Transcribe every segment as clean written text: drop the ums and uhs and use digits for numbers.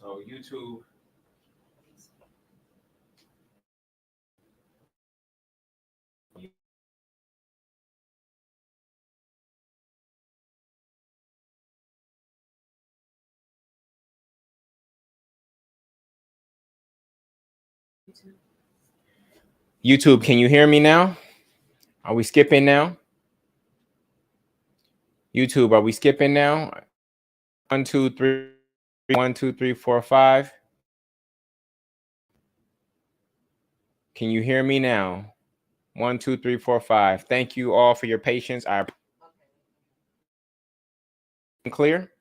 So YouTube. YouTube, can you hear me now? Are we skipping now? YouTube, are we skipping now? 1, 2, 3, 1, 2, 3, 4, 5. Can you hear me now? 1, 2, 3, 4, 5. Thank you all for your patience. I'm clear.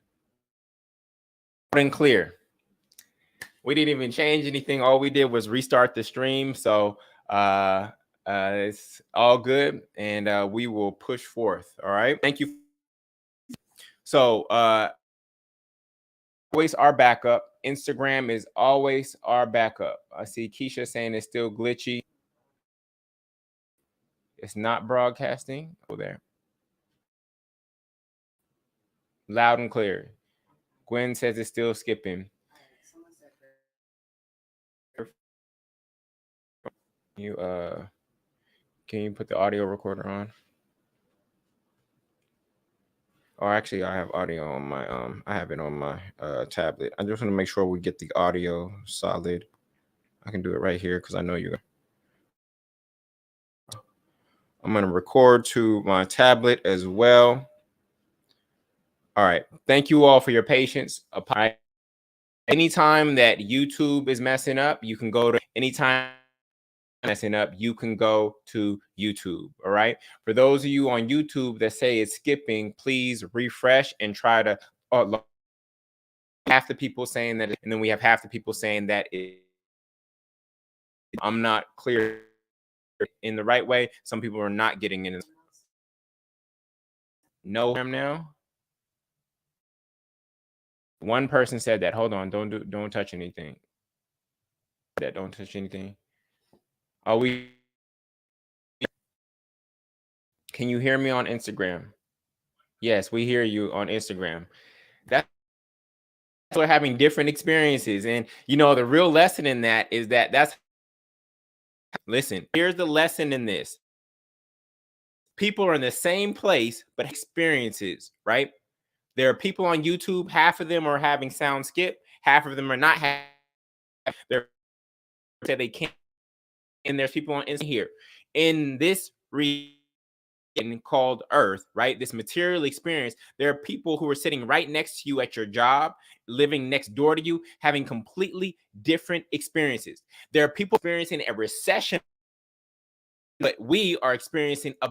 And clear. We didn't even change anything. All we did was restart the stream. So it's all good, and we will push forth. All right. Thank you. So always our backup. Instagram is always our backup. I see Keisha saying it's still glitchy. It's not broadcasting. Go there. Loud and clear. Gwen says it's still skipping. You can you put the audio recorder on? Or actually, I have audio on my I have it on my tablet. I just want to make sure we get the audio solid. I can do it right here because I know you're. I'm gonna record to my tablet as well. All right. Thank you all for your patience. All right. Anytime that YouTube is messing up, you can go to anytime messing up, you can go to YouTube. All right. For those of you on YouTube that say it's skipping, please refresh and try to half the people saying that, and then we have half the people saying that I'm not clear in the right way. Some people are not getting in. No, now. One person said that. Hold on, don't touch anything. That don't touch anything. Are we? Can you hear me on Instagram? Yes, we hear you on Instagram. That's we're having different experiences, and you know the real lesson in that is that's. Listen, here's the lesson in this. People are in the same place, but experiences, right? There are people on YouTube, half of them are having sound skip, half of them are not having. They're say they can't, and there's people on Instagram here. In this region called Earth, right? This material experience, there are people who are sitting right next to you at your job, living next door to you, having completely different experiences. There are people experiencing a recession, but we are experiencing a.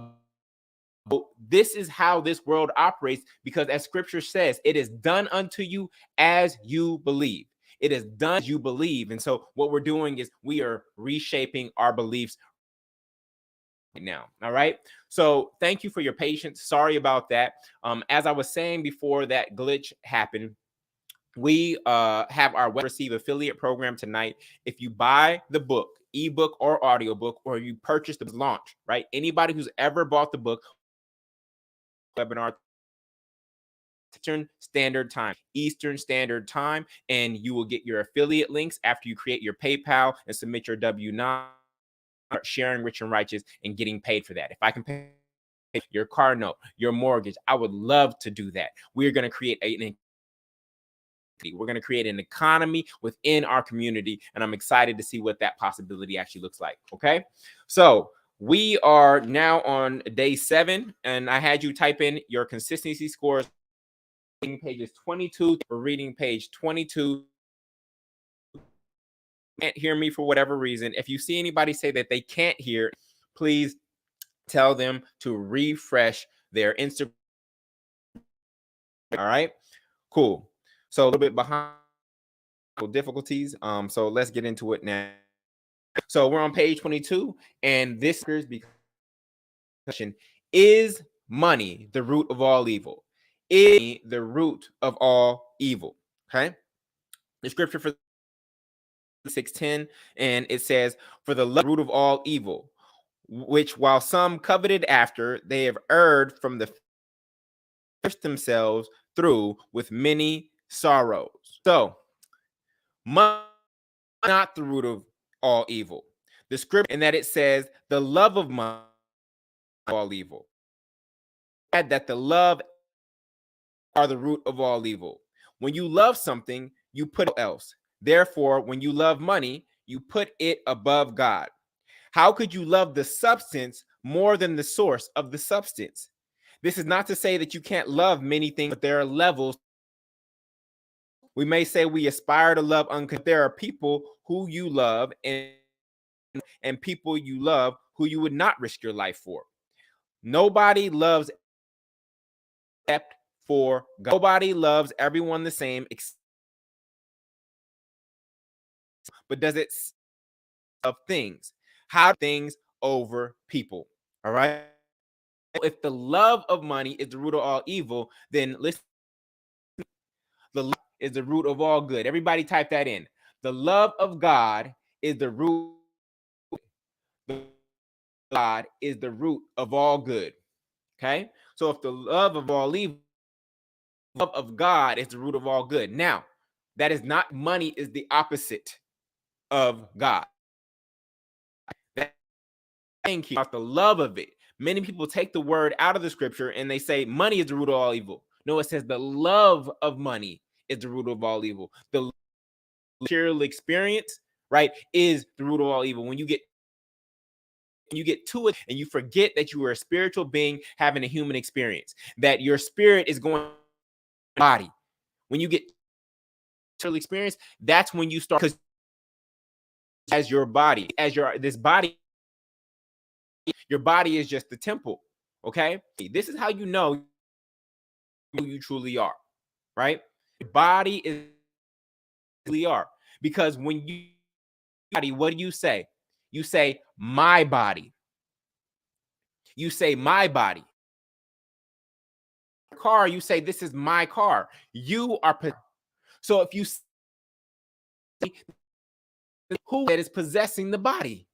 This is how this world operates, because as scripture says, it is done unto you as you believe. It is done as you believe. And so what we're doing is we are reshaping our beliefs right now. All right. So thank you for your patience. Sorry about that. As I was saying before that glitch happened, we have our receive affiliate program tonight. If you buy the book, ebook or audiobook, or you purchase the launch, right? Anybody who's ever bought the book, webinar Eastern Standard Time, and you will get your affiliate links after you create your PayPal and submit your W-9, sharing Rich and Righteous and getting paid for that. If I can pay your car note, your mortgage, I would love to do that. We're going to create we're going to create an economy within our community, and I'm excited to see what that possibility actually looks like. Okay, so we are now on day 7, and I had you type in your consistency scores. Pages 22, we're reading page 22. Can't hear me for whatever reason. If you see anybody say that they can't hear, please tell them to refresh their Instagram. All right, cool. So a little bit behind difficulties. So let's get into it now. So we're on page 22, and this is because is money the root of all evil? Is the root of all evil? Okay. The scripture for 6:10, and it says, "For the root of all evil, which while some coveted after, they have erred from the themselves through with many sorrows." So Money is not the root of all evil. The scripture, in that it says, the love of money is all evil. Add that the love are the root of all evil. When you love something, you put else. Therefore, when you love money, you put it above God. How could you love the substance more than the source of the substance? This is not to say that you can't love many things, but there are levels. We may say we aspire to love unconditionally. There are people who you love and people you love who you would not risk your life for. Nobody loves except for God. Nobody loves everyone the same, but does it of things? How things over people? All right. If the love of money is the root of all evil, then listen, the love is the root of all good. Everybody type that in. The love of God is the root. God is the root of all good. Okay. So if the love of all evil, love of God is the root of all good. Now, that is not money is the opposite of God. Thank you about the love of it. Many people take the word out of the scripture and they say money is the root of all evil. No, it says the love of money is the root of all evil. The material experience, right, is the root of all evil. When you get to it and you forget that you are a spiritual being having a human experience, that your spirit is going body. When you get to experience, that's when you start, because as your body, as your this body, your body is just the temple. Okay, this is how you know who you truly are, right? Your body is really are, because when you body, what do you say? You say my body. You say my body. Car, you say this is my car. You are so if you see who that is possessing the body,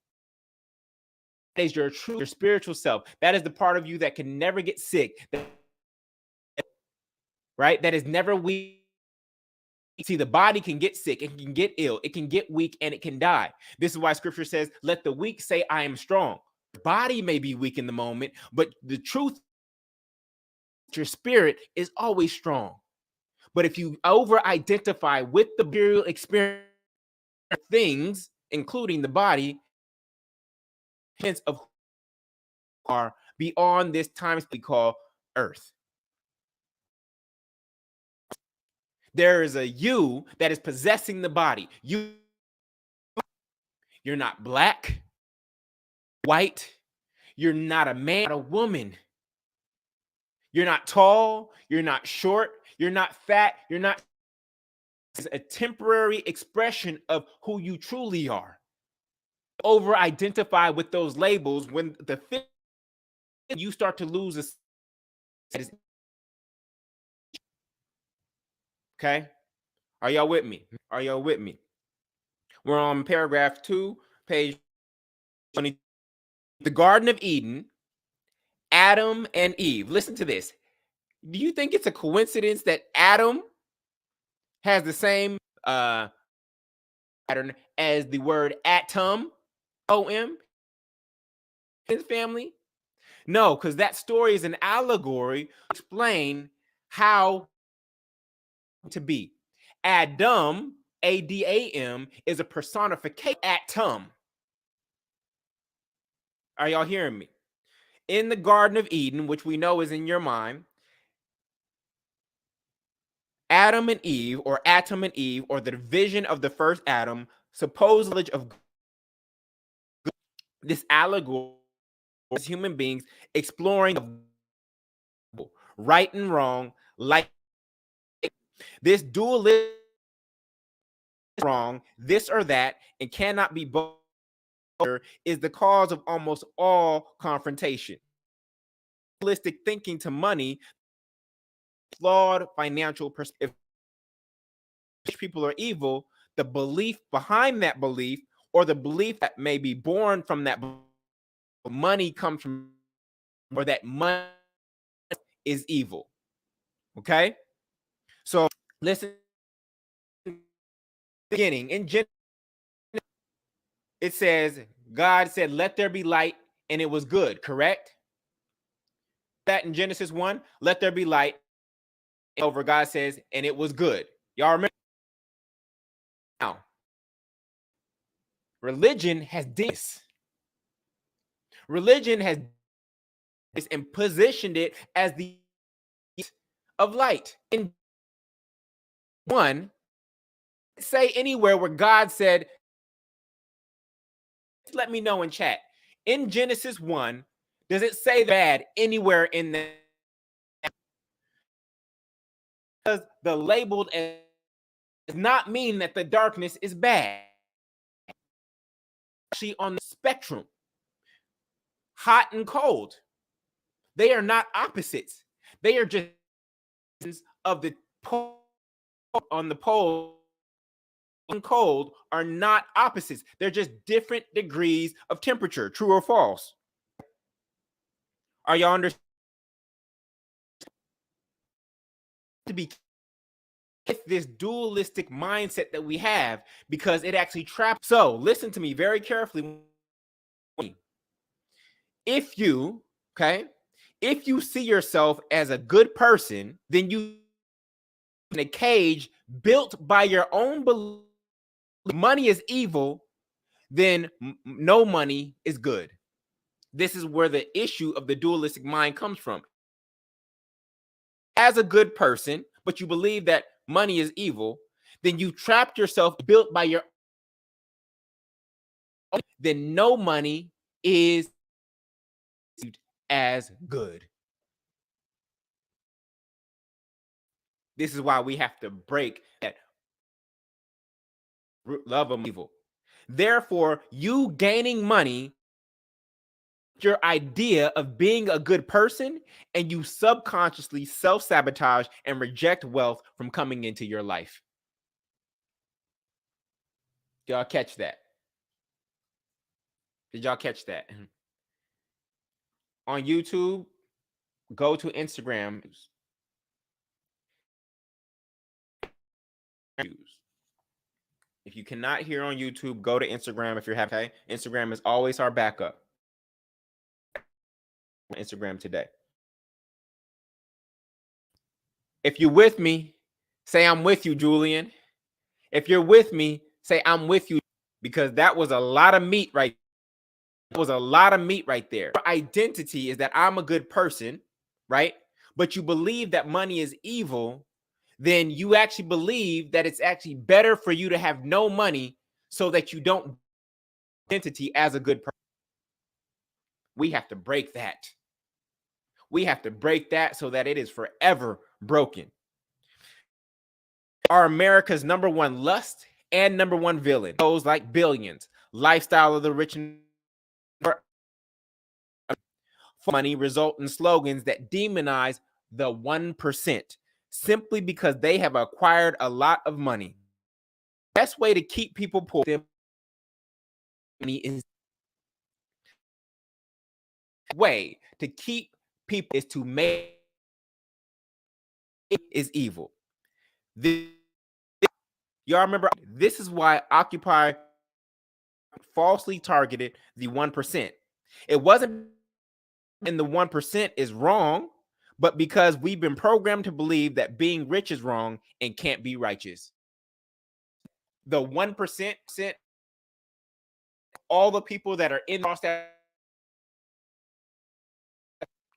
that is your true, your spiritual self. That is the part of you that can never get sick, right? That is never weak. See, the body can get sick, it can get ill, it can get weak, and it can die. This is why scripture says, let the weak say, I am strong. The body may be weak in the moment, but the truth, your spirit is always strong. But if you over identify with the material experience things, including the body, hence of who you are beyond this time we call earth. There is a you that is possessing the body. You're not black, white, you're not a man, not a woman. You're not tall, you're not short, you're not fat, you're not. It's a temporary expression of who you truly are. Over identify with those labels when the fit you start to lose a. Okay, are y'all with me? Are y'all with me? We're on paragraph 2, page 20. The Garden of Eden, Adam and Eve. Listen to this. Do you think it's a coincidence that Adam has the same pattern as the word atom, O-M, his family? No, because that story is an allegory to explain how to be. Adam, A-D-A-M, is a personification of atom. Are y'all hearing me? In the Garden of Eden, which we know is in your mind, Adam and Eve, or Atom and Eve, or the division of the first Adam, supposedly of this allegory as human beings exploring right and wrong, like this dualism, wrong, this or that, and cannot be both, is the cause of almost all confrontation. Holistic thinking to money, flawed financial perspective. People are evil, the belief behind that belief, or the belief that may be born from that money comes from, or that money is evil. Okay, so listen, beginning in Genesis, it says, God said, let there be light, and it was good, correct? That in Genesis 1, let there be light, over God says, and it was good. Y'all remember? Now, religion has this. Religion has this and positioned it as the of light. In one, say anywhere where God said, let me know in chat. In Genesis 1, does it say bad anywhere in that? Because the labeled as does not mean that the darkness is bad. Actually, on the spectrum, hot and cold, they are not opposites. They are just of the pole on the pole. And cold are not opposites. They're just different degrees of temperature. True or false? Are y'all understand? To be with this dualistic mindset that we have, because it actually traps. So listen to me very carefully. If you see yourself as a good person, then you in a cage built by your own belief. Money is evil, then no money is good. This is where the issue of the dualistic mind comes from. As a good person, but you believe that money is evil, then you trapped yourself built by your own, then no money is as good. This is why we have to break that love of evil. Therefore, you gaining money, your idea of being a good person, and you subconsciously self-sabotage and reject wealth from coming into your life. Y'all catch that? Did y'all catch that? On YouTube, go to Instagram. If you cannot hear on YouTube, go to Instagram if you're happy. Okay? Instagram is always our backup. Instagram today. If you're with me, say I'm with you, Julian. If you're with me, say I'm with you, because that was a lot of meat right there. That was a lot of meat right there. Your identity is that I'm a good person, right? But you believe that money is evil, then you actually believe that it's actually better for you to have no money so that you don't identity as a good person. We have to break that. We have to break that so that it is forever broken. Are America's number one lust and number one villain. Those like Billions, Lifestyle of the Rich and money result in slogans that demonize the 1% simply because they have acquired a lot of money. Best way to keep people poor is way to keep people is to make it is evil. Y'all remember, this is why Occupy falsely targeted the 1%. It wasn't in the 1% is wrong, but because we've been programmed to believe that being rich is wrong and can't be righteous. The 1%, all the people that are in that,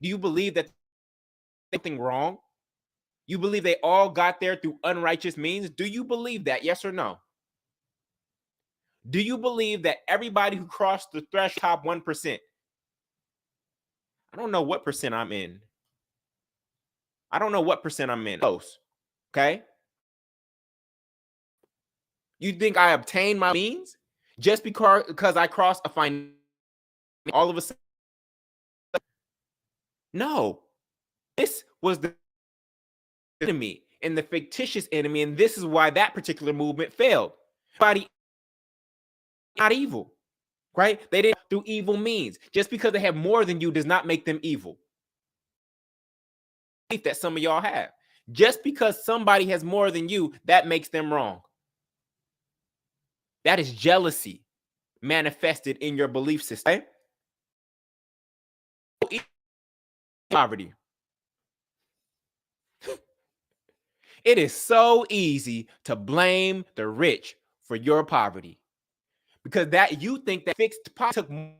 do you believe that something wrong? You believe they all got there through unrighteous means? Do you believe that? Yes or no? Do you believe that everybody who crossed the threshold top 1%? I don't know what percent I'm in. I don't know what percent I'm in. Close. Okay. You think I obtained my means just because I crossed a fine all of a sudden? No. This was the enemy and the fictitious enemy, and this is why that particular movement failed. Everybody not evil, right? They didn't through evil means. Just because they have more than you does not make them evil. That some of y'all have. Just because somebody has more than you, that makes them wrong. That is jealousy manifested in your belief system. Okay? Poverty. It is so easy to blame the rich for your poverty because that you think that fixed poverty took more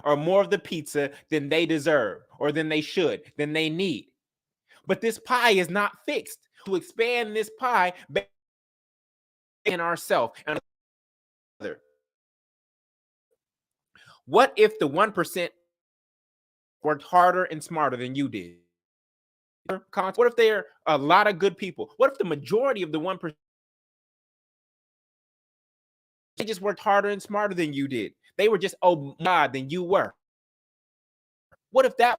or more of the pizza than they deserve or than they should, than they need. But this pie is not fixed. To expand this pie in ourselves and other. What if the 1% worked harder and smarter than you did? What if they're a lot of good people? What if the majority of the 1% they just worked harder and smarter than you did? They were just oh God than you were. What if that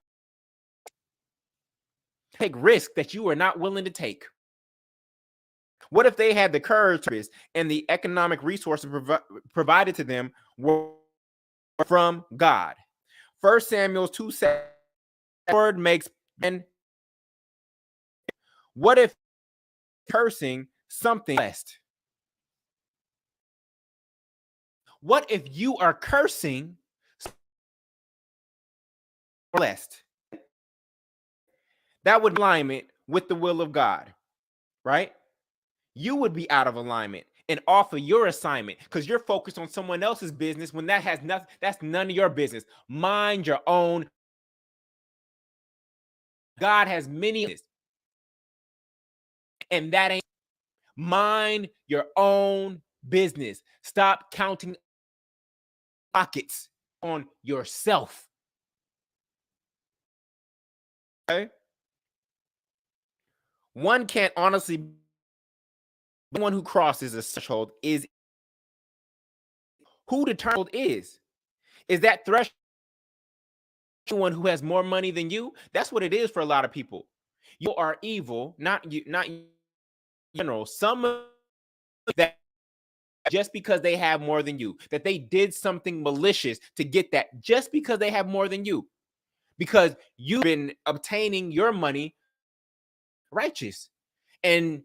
take risk that you are not willing to take? What if they had the courage and the economic resources provided to them were from God? 1 Samuel 2:7 word makes and what if cursing something blessed? What if you are cursing blessed? That would alignment with the will of God, right? You would be out of alignment and off of your assignment because you're focused on someone else's business when that has nothing, that's none of your business. Mind your own. God has many, and that ain't mind your own business. Stop counting pockets on yourself. Okay? One can't honestly, one who crosses a threshold is who the threshold is. Is that threshold one who has more money than you? That's what it is for a lot of people. You are evil, not you, not in general. Some that just because they have more than you, that they did something malicious to get that just because they have more than you, because you've been obtaining your money righteous and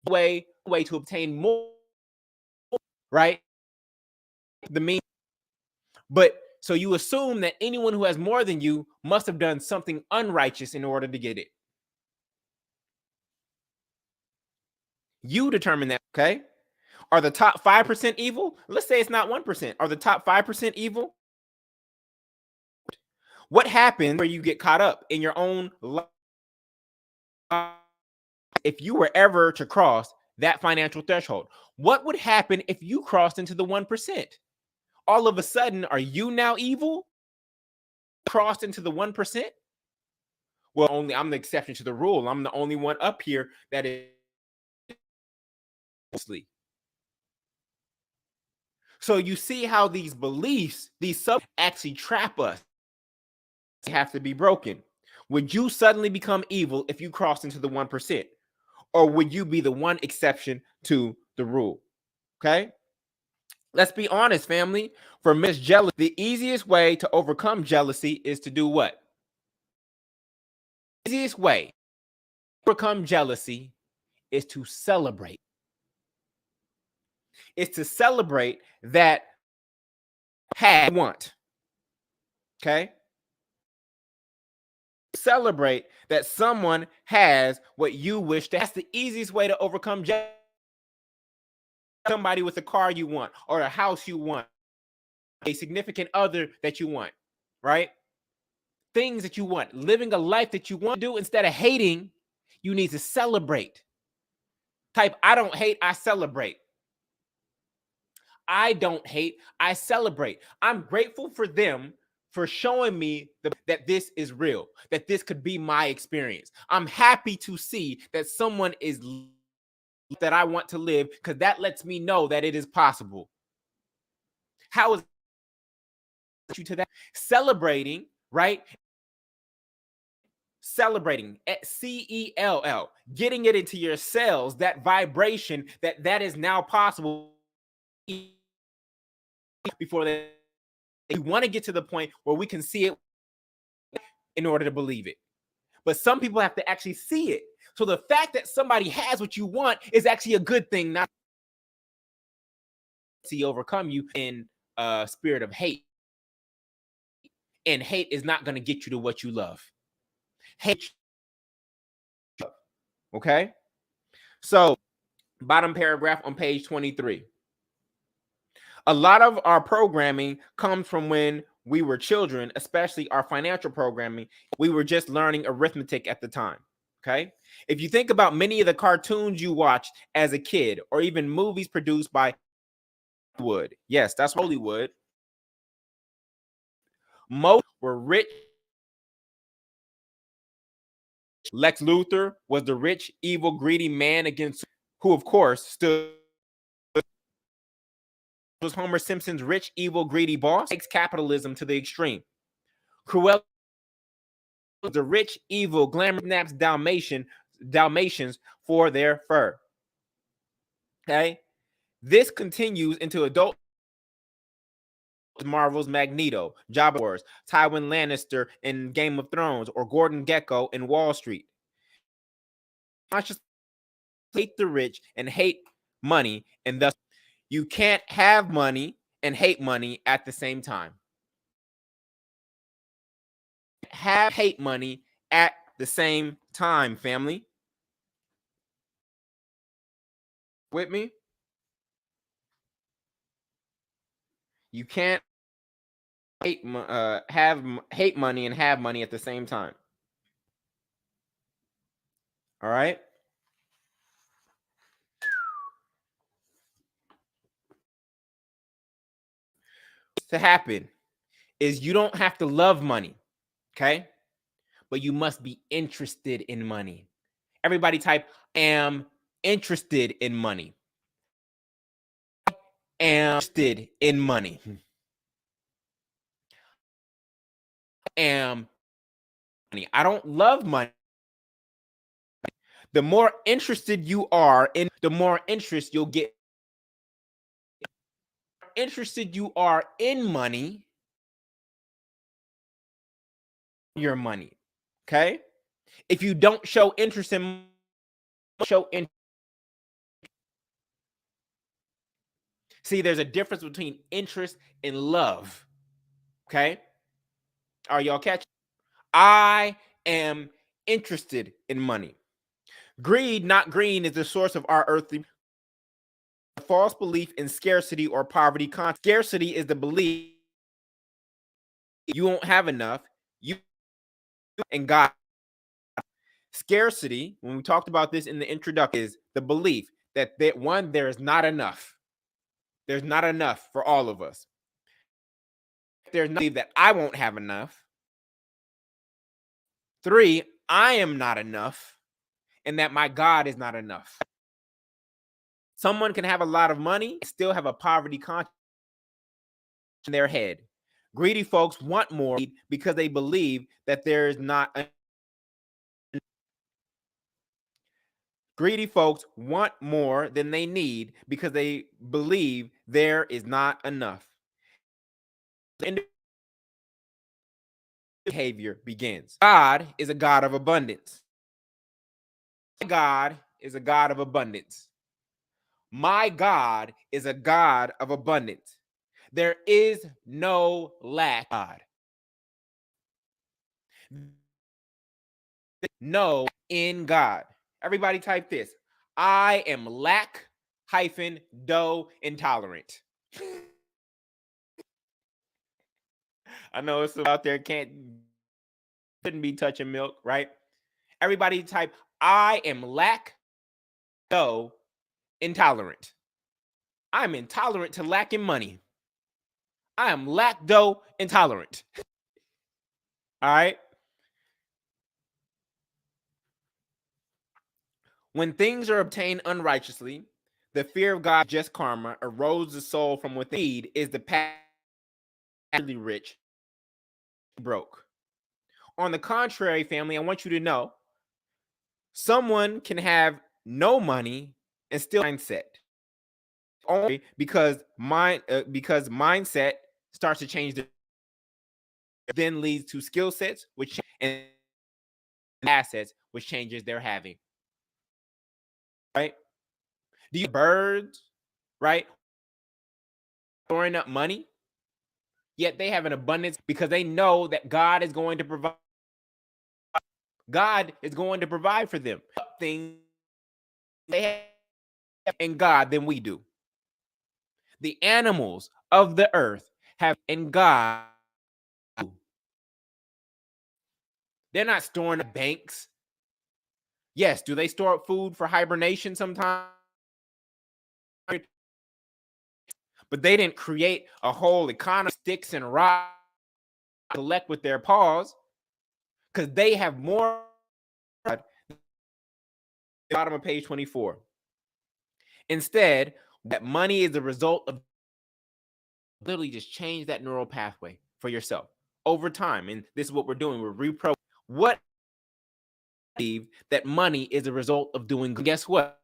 way to obtain more, right? The mean, but so you assume that anyone who has more than you must have done something unrighteous in order to get it. You determine that, okay? Are the top 5% evil? Let's say it's not 1%. Are the top 5% evil? What happens where you get caught up in your own life if you were ever to cross that financial threshold? What would happen if you crossed into the 1%? All of a sudden, are you now evil? Crossed into the 1%? Well, only I'm the exception to the rule. I'm the only one up here that is. So you see how these beliefs, these sub actually trap us. They have to be broken. Would you suddenly become evil if you crossed into the 1%? Or would you be the one exception to the rule? Okay. Let's be honest, family. For Miss Jealousy, the easiest way to overcome jealousy is to do what? The easiest way to overcome jealousy is to celebrate. It's to celebrate that have want. Okay. Celebrate that someone has what you wish to. That's the easiest way to overcome jealousy. Somebody with a car you want, or a house you want, a significant other that you want, right? Things that you want, living a life that you want to do. Instead of hating, you need to celebrate. Type, I don't hate, I celebrate. I don't hate, I celebrate. I'm grateful for them for showing me that this is real, that this could be my experience. I'm happy to see that someone is that I want to live because that lets me know that it is possible. How is you to that? Celebrating, right? Celebrating, CELL, getting it into your cells, that vibration that is now possible before that. We want to get to the point where we can see it in order to believe it. But some people have to actually see it. So the fact that somebody has what you want is actually a good thing, not see overcome you in a spirit of hate. And hate is not going to get you to what you love. Hate, okay? So, bottom paragraph on page 23. A lot of our programming comes from when we were children, especially our financial programming. We were just learning arithmetic at the time. Okay. If you think about many of the cartoons you watched as a kid, or even movies produced by Hollywood, yes, that's Hollywood. Most were rich. Lex Luthor was the rich, evil, greedy man against who, of course, stood was Homer Simpson's rich, evil, greedy boss. Takes capitalism to the extreme. Cruella was the rich, evil, glamour snaps Dalmatians for their fur. Okay, this continues into adult Marvel's Magneto, Jabba Wars, Tywin Lannister in Game of Thrones, or Gordon Gekko in Wall Street. Consciously hate the rich and hate money, and thus you can't have money and hate money at the same time. Hate money at the same time, family. With me? You can't hate money and have money at the same time. All right? To happen is you don't have to love money, okay? But you must be interested in money. Everybody type am interested in money. Am interested in money. Am money. I don't love money. The more interested you are in, the more interest you'll get. Interested you are in money, your money. Okay? If you don't show interest in see, there's a difference between interest and love. Okay? Are y'all catching? I am interested in money. Greed, not green, is the source of our earthly false belief in scarcity or poverty. Scarcity is the belief you won't have enough. You and God. Scarcity, when we talked about this in the introduction, is the belief that there is not enough. There's not enough for all of us. There's no belief that I won't have enough. 3, I am not enough, and that my God is not enough. Someone can have a lot of money, still have a poverty conscience in their head. Greedy folks want more because they believe that there is not enough. Greedy folks want more than they need because they believe there is not enough. Behavior begins. God is a God of abundance. God is a God of abundance. My God is a God of abundance. There is no lack. God. No in God. Everybody type this. I am lack hyphen dough intolerant. I know it's out there couldn't be touching milk, right? Everybody type I am lack dough intolerant. I'm intolerant to lacking money. I am lacto intolerant. All right. When things are obtained unrighteously, the fear of God, just karma, erodes the soul from within. Need is the path rich, broke. On the contrary, family, I want you to know someone can have no money and still mindset. Only because mindset starts to change, then leads to skill sets, which and assets, which changes their having. Right? Do you birds? Right? storing up money, yet they have an abundance because they know that God is going to provide. God is going to provide for them things they have in God than we do. The animals of the earth have in God. They're not storing up banks. Yes, do they store up food for hibernation sometimes? But they didn't create a whole economy of sticks and rocks to collect with their paws because they have more. Bottom of page 24. Instead, that money is the result of literally just change that neural pathway for yourself over time. And this is what we're doing. We're reprogramming. What believe that money is a result of doing good. Guess what?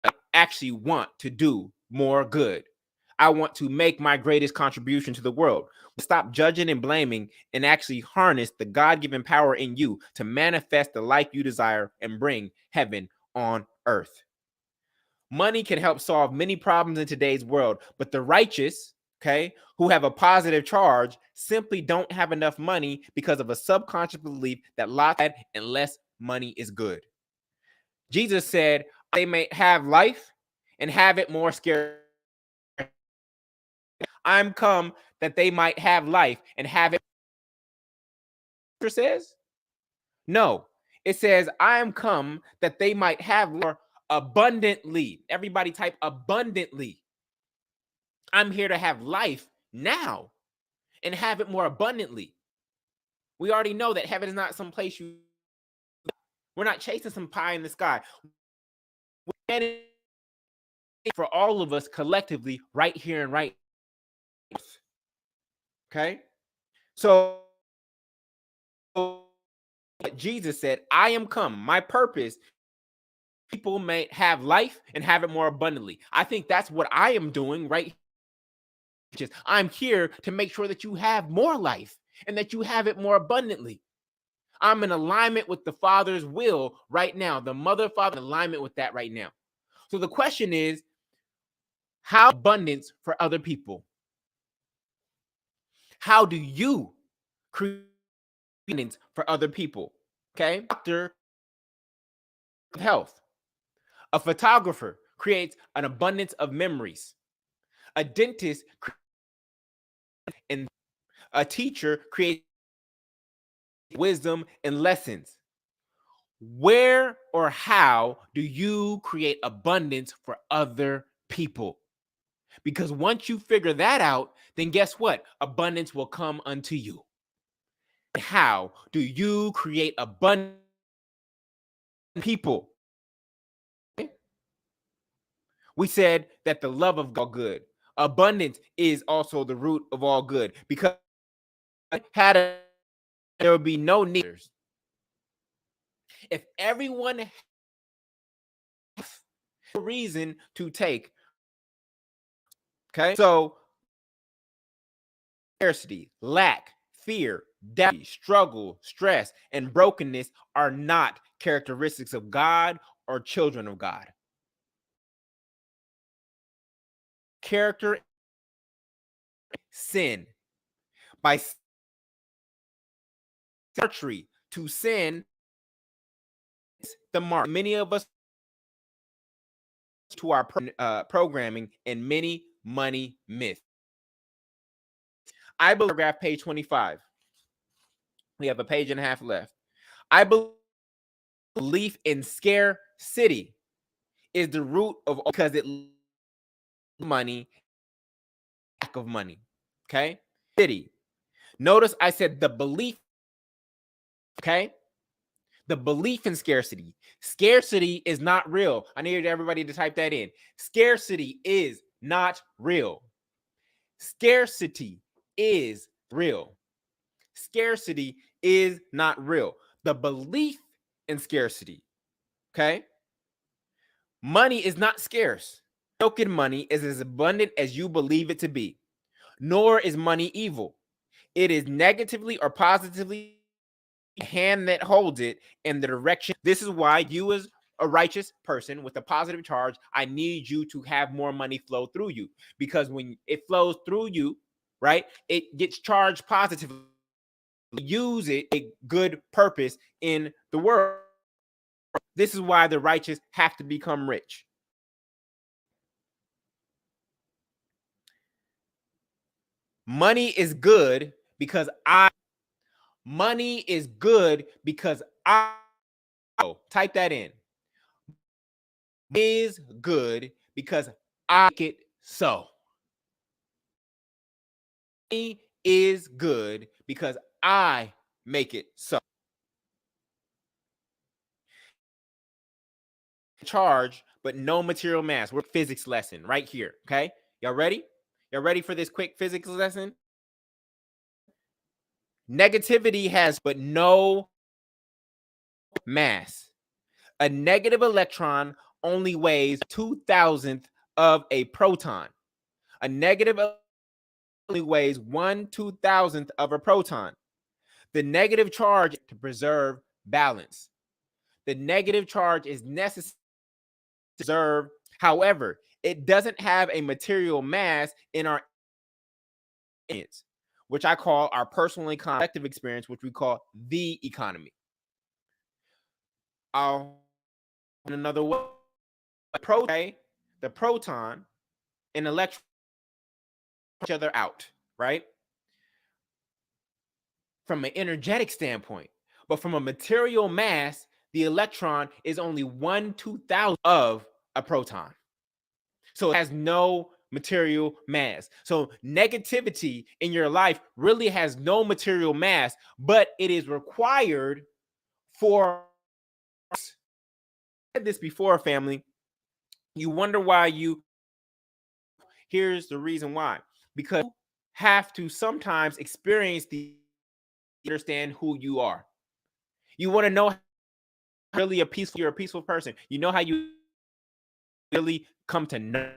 I actually want to do more good. I want to make my greatest contribution to the world. Stop judging and blaming and actually harness the God-given power in you to manifest the life you desire and bring heaven on earth. Money can help solve many problems in today's world, but the righteous, okay, who have a positive charge simply don't have enough money because of a subconscious belief that lots bad and less money is good. Jesus said they may have life and have it more scarce. I'm come that they might have life and have it. It says no. It says I am come that they might have more abundantly. Everybody type abundantly. I'm here to have life now and have it more abundantly. We already know that heaven is not some place you. We're not chasing some pie in the sky. We're for all of us collectively right here and right. Okay? So Jesus said, I am come. My purpose, people may have life and have it more abundantly. I think that's what I am doing right here. I'm here to make sure that you have more life and that you have it more abundantly. I'm in alignment with the Father's will right now. The mother, father, in alignment with that right now. So the question is, how abundance for other people? How do you create abundance for other people? Okay. Doctor of health. A photographer creates an abundance of memories. A dentist and a teacher creates wisdom and lessons. Where or how do you create abundance for other people? Because once you figure that out, then guess what? Abundance will come unto you. How do you create abundance for people? We said that the love of God good. Abundance is also the root of all good because there would be no needers. If everyone has a reason to take, okay, so scarcity, lack, fear, doubt, struggle, stress, and brokenness are not characteristics of God or children of God. Character, sin. By archery to sin, the mark. Many of us to our programming and many money myths. I believe paragraph page 25. We have a page and a half left. I belief in scarcity is the root of because it money, lack of money. Okay, city. Notice I said the belief. Okay, the belief in scarcity. Scarcity is not real. I need everybody to type that in. Scarcity is not real. Scarcity is real. Scarcity is not real. The belief in scarcity. Okay. Money is not scarce. Token money is as abundant as you believe it to be. Nor is money evil. It is negatively or positively the hand that holds it in the direction. This is why you as a righteous person with a positive charge, I need you to have more money flow through you, because when it flows through you, right, it gets charged positively. Use it a good purpose in the world. This is why the righteous have to become rich. Money is good because I money is good because I type that in. Is good because I make it so. Money is good because I make it so. Charge, but no material mass. We're physics lesson right here. Okay. Y'all ready? Y'all ready for this quick physics lesson? Negativity has but no mass. A negative electron only weighs 2,000th of a proton. A negative only weighs 1/2000th of a proton. The negative charge to preserve balance. The negative charge is necessary to preserve. However, it doesn't have a material mass in our experience, which I call our personal collective experience, which we call the economy. I'll in another way. The proton and electron each other out, right? From an energetic standpoint. But from a material mass, the electron is only 1/2000 of a proton. So it has no material mass. So negativity in your life really has no material mass, but it is required for. I said this before, family. You wonder why you. Here's the reason why. Because you have to sometimes experience the understand who you are. You want to know really you're a peaceful person. You know how you really come to know,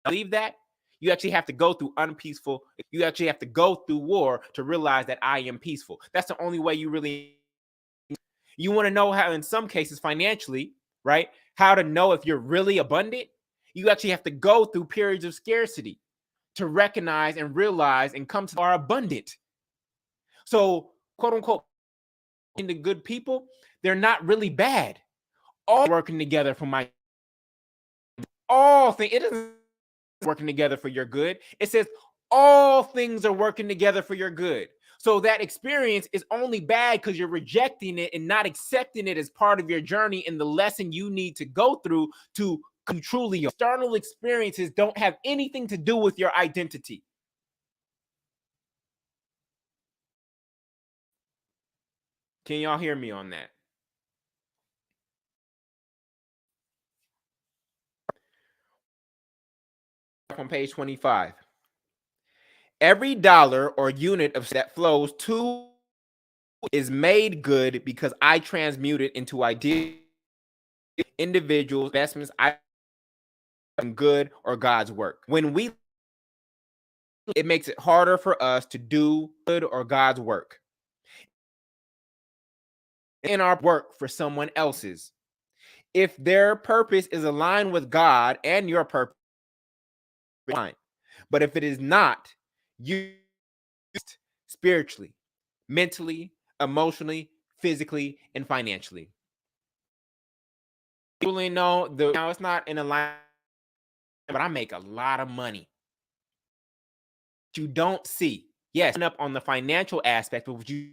believe that? You actually have to go through unpeaceful, you actually have to go through war to realize that I am peaceful. That's the only way you really. You want to know how, in some cases, financially, right? How to know if you're really abundant. You actually have to go through periods of scarcity to recognize and realize and come to are abundant. So, quote unquote, the good people, they're not really bad. All working together for my all things. It doesn't working together for your good. It says all things are working together for your good. So that experience is only bad because you're rejecting it and not accepting it as part of your journey and the lesson you need to go through to come truly. External experiences don't have anything to do with your identity. Can y'all hear me on that? On page 25. Every dollar or unit of that flows to is made good because I transmute it into ideas, individuals, investments, I good or God's work. When we it makes it harder for us to do good or God's work in our work for someone else's. If their purpose is aligned with God and your purpose, fine. But if it is not, you spiritually, mentally, emotionally, physically, and financially. People know now it's not in alignment, but I make a lot of money. You don't see. Yes, up on the financial aspect, but you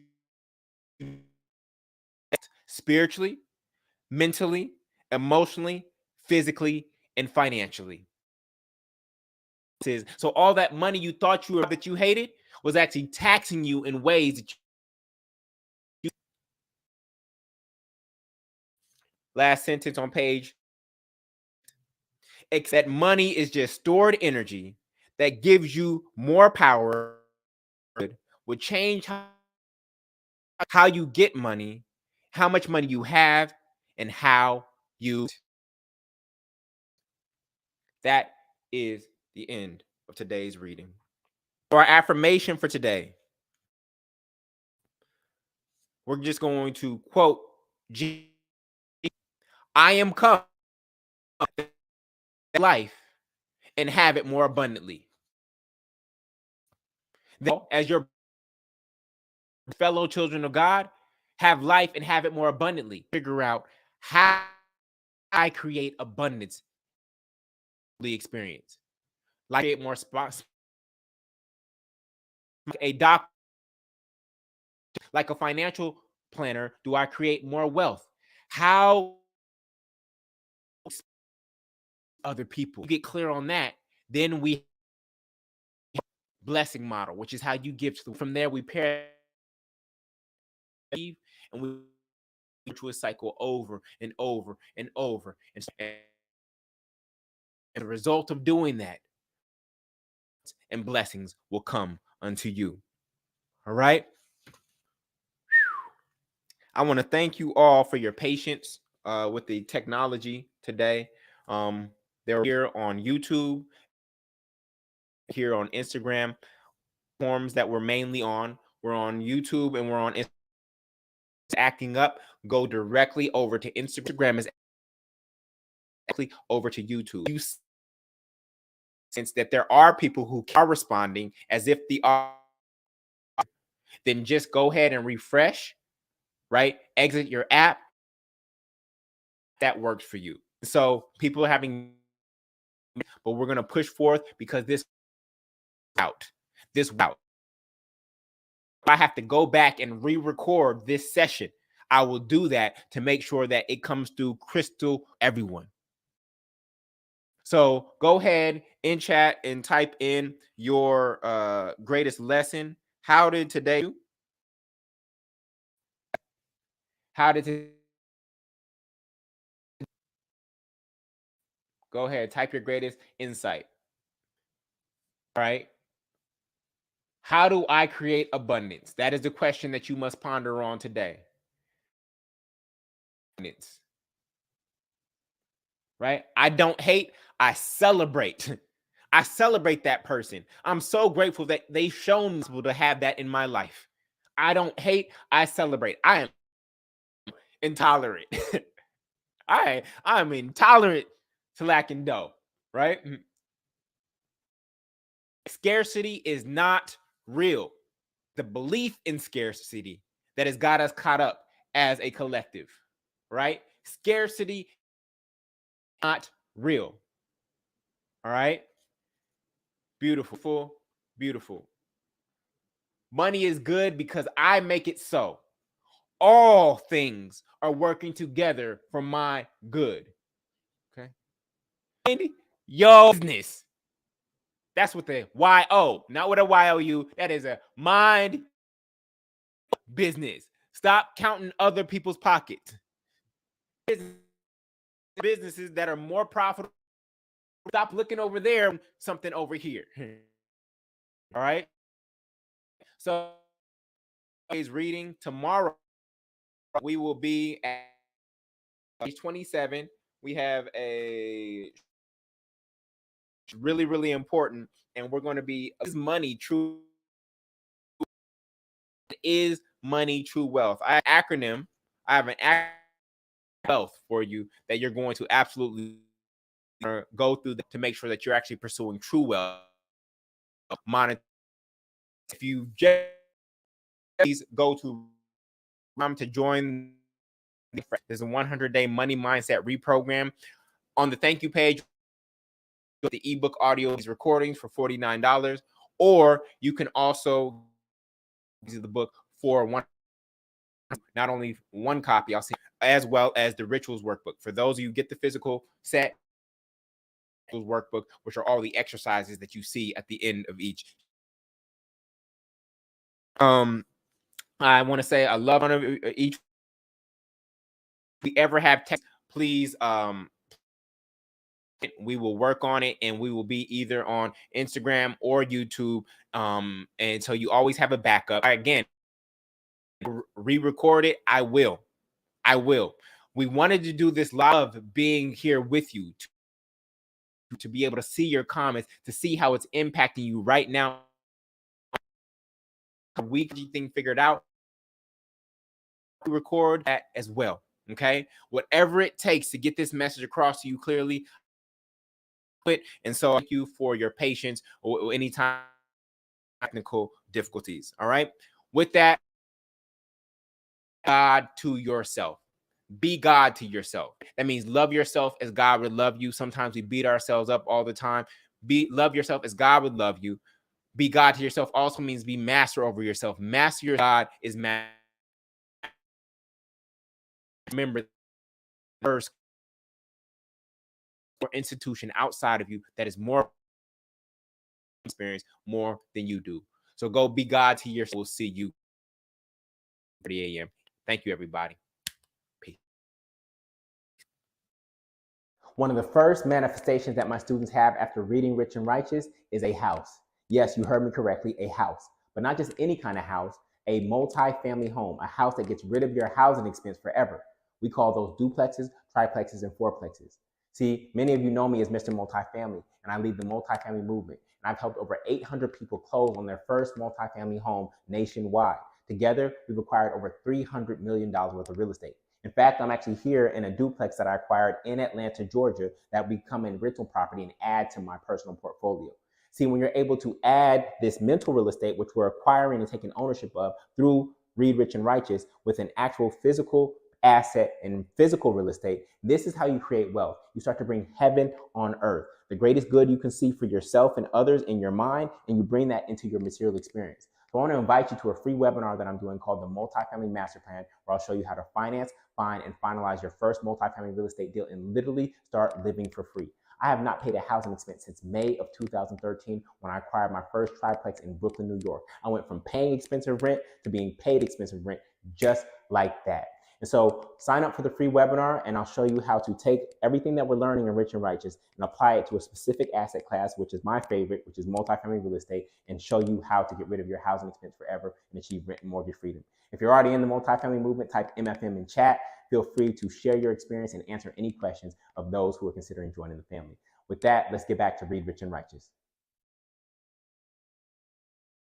spiritually, mentally, emotionally, physically, and financially. So all that money you thought you were that you hated was actually taxing you in ways that you. Last sentence on page. That money is just stored energy that gives you more power. Would change how you get money, how much money you have, and how you. That is the end of today's reading. Our affirmation for today. We're just going to quote I am come life and have it more abundantly. As your fellow children of God, have life and have it more abundantly. Figure out how I create abundance the experience. Like it more spots, like a doc, like a financial planner, do I create more wealth? How other people you get clear on that, then we blessing model, which is how you give to from there we pair and we to a cycle over and over and over and the result of doing that and blessings will come unto you. All right. I want to thank you all for your patience with the technology today. They're here on YouTube, here on Instagram, forms that we're mainly on. We're on YouTube and we're on Instagram. Acting up, go directly over to Instagram, is directly over to YouTube. You sense that there are people who are responding as if the then just go ahead and refresh, right? Exit your app. That works for you. So people are having, but we're going to push forth because this out. If I have to go back and re-record this session, I will do that to make sure that it comes through crystal everyone. So go ahead in chat and type in your greatest lesson. How did today? How did it? Go ahead, type your greatest insight. All right. How do I create abundance? That is the question that you must ponder on today. Right? I don't hate, I celebrate. I celebrate that person. I'm so grateful that they've shown me to have that in my life. I don't hate, I celebrate. I am intolerant. I'm intolerant to lacking dough, right? Scarcity is not real. The belief in scarcity that has got us caught up as a collective, right? Scarcity not real. All right? Beautiful, beautiful. Money is good because I make it so. All things are working together for my good. Okay. And your business. That's what the Y-O, not with a Y-O-U. That is a mind business. Stop counting other people's pockets. Businesses that are more profitable. Stop looking over there, something over here. All right. So, is reading tomorrow. We will be at page 27. We have a really, really important, and we're going to be is money true? Is money true wealth? I have an acronym wealth for you that you're going to absolutely go through to make sure that you're actually pursuing true wealth. Monetary. If you just please go to join. There's a 100-day money mindset reprogram on the thank you page. The ebook audio these recordings for $49, or you can also use the book for one, not only one copy, I'll say, as well as the rituals workbook. For those of you who get the physical set workbook, which are all the exercises that you see at the end of each. I want to say I love one of each. If we ever have text, please we will work on it, and we will be either on Instagram or YouTube. And so you always have a backup. Again, re-record it. I will. We wanted to do this live, being here with you to be able to see your comments, to see how it's impacting you right now. Weekly thing figured out. Record that as well. Okay, whatever it takes to get this message across to you clearly. And so thank you for your patience or any technical difficulties. All right. With that, God to yourself. Be God to yourself. That means love yourself as God would love you. Sometimes we beat ourselves up all the time. Love yourself as God would love you. Be God to yourself also means be master over yourself. Master your God is master. Remember, first institution outside of you that is more experience more than you do. So go be God to yourself. We'll see you 30 a.m. Thank you, everybody. Peace. One of the first manifestations that my students have after reading Rich and Righteous is a house. Yes, you heard me correctly, a house. But not just any kind of house, a multi-family home, a house that gets rid of your housing expense forever. We call those duplexes, triplexes, and fourplexes. See, many of you know me as Mr. Multifamily, and I lead the multifamily movement. And I've helped over 800 people close on their first multifamily home nationwide. Together, we've acquired over $300 million worth of real estate. In fact, I'm actually here in a duplex that I acquired in Atlanta, Georgia, that we come in rental property and add to my personal portfolio. See, when you're able to add this mental real estate, which we're acquiring and taking ownership of through Read Rich and Righteous, with an actual physical asset and physical real estate, this is how you create wealth. You start to bring heaven on earth, the greatest good you can see for yourself and others in your mind, and you bring that into your material experience. So I want to invite you to a free webinar that I'm doing called the Multifamily Master Plan, where I'll show you how to finance, find, and finalize your first multifamily real estate deal and literally start living for free. I have not paid a housing expense since May of 2013 when I acquired my first triplex in Brooklyn, New York. I went from paying expensive rent to being paid expensive rent just like that. And so sign up for the free webinar and I'll show you how to take everything that we're learning in Rich and Righteous and apply it to a specific asset class, which is my favorite, which is multifamily real estate, and show you how to get rid of your housing expense forever and achieve rent and mortgage freedom. If you're already in the multifamily movement, type MFM in chat. Feel free to share your experience and answer any questions of those who are considering joining the family. With that, let's get back to Read Rich and Righteous.